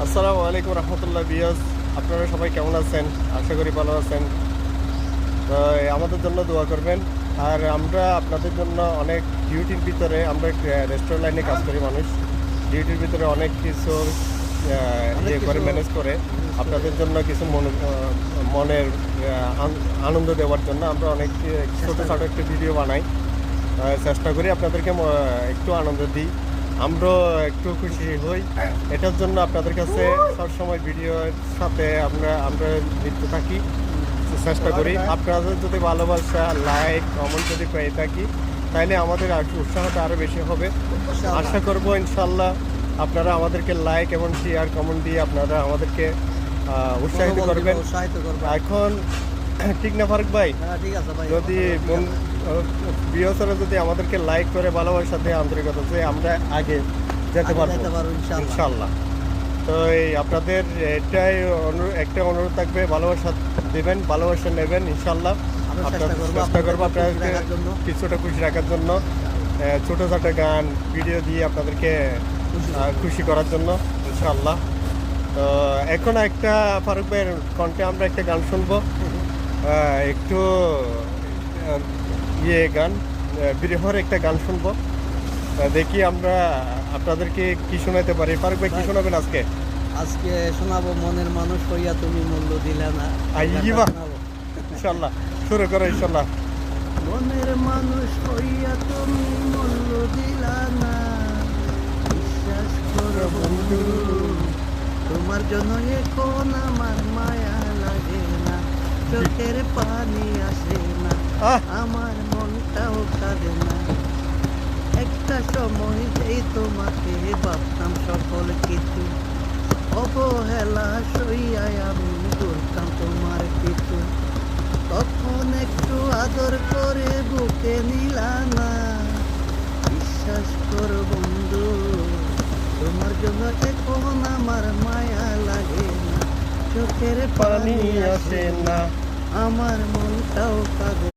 আসসালামু আলাইকুম রহমতুল্লাহ বিয়াস, আপনারা সবাই কেমন আছেন? আশা করি ভালো আছেন। তো আমাদের জন্য দোয়া করবেন। আর আমরা আপনাদের জন্য অনেক ডিউটির ভিতরে, আমরা রেস্টুরেন্ট লাইনে কাজ করি মানুষ, ডিউটির ভিতরে অনেক কিছু ইয়ে করে ম্যানেজ করে আপনাদের জন্য কিছু মনের আনন্দ দেওয়ার জন্য আমরা অনেক ছোটোখাটো একটা ভিডিও বানাই। চেষ্টা করি আপনাদেরকে একটু আনন্দ দিই, আমরাও একটু খুশি হই। এটার জন্য আপনাদের কাছে সবসময় ভিডিওর সাথে আমরা লিপ্ত থাকি, চেষ্টা করি। আপনাদের যদি ভালোবাসা, লাইক, কমেন্ট যদি পেয়ে থাকি তাহলে আমাদের আর উৎসাহটা আরও বেশি হবে। আশা করব ইনশাল্লাহ আপনারা আমাদেরকে লাইক এবং শেয়ার কমেন্ট দিয়ে আপনারা আমাদেরকে উৎসাহিত করবেন। এখন ঠিক না ফারুক ভাই? যদি বিয়সরা যদি আমাদেরকে লাইক করে ভালোবাসার সাথে আন্তরিকতা যে আমরা আগে যেতে পারবো ইনশাল্লাহ। তো এই আপনাদের এটাই একটা অনুরোধ থাকবে, ভালোবাসা দেবেন, ভালোবাসা নেবেন ইনশাল্লাহ। চেষ্টা করবো আপনাদেরকে কিছুটা খুশি রাখার জন্য, ছোটোখাটো গান ভিডিও দিয়ে আপনাদেরকে খুশি করার জন্য ইনশাল্লাহ। তো এখন একটা ফারুক ভাইয়ের কণ্ঠে আমরা একটা গান শুনবো, একটু গান বিরহর একটা গান শুনবো। দেখি আমরা আপনাদেরকে কি শোনাতে পারি। ফারুক ভাই কি শোনাবেন আজকে? আজকে শোনাবো মনের মানুষ হইয়া তুমি মূল্য দিলে না। ইনশাল্লাহ শুরু করো ইনশাল্লাহ। মনের মানুষ হইয়া তুমি মূল্য দিলা না, বিশ্বাস করো বন্ধু তোমার জন্য এখন আমার মায়া লাগে না, চোখের পানি আসে না, আমার মনটাও কাঁদে না। একটা সময় যেই তোমাকে ভাবতাম সকল কিছু, অবহেলা সইয়াই আমি করতাম তোমার কিছু। তখন একটু আদর করে বুকে নিলা না, বিশ্বাস করো বন্ধু তোমার জন্য এখন আমার মায়া লাগে না, চোখের পানি আসে না, আমার মনটাও কাঁদে।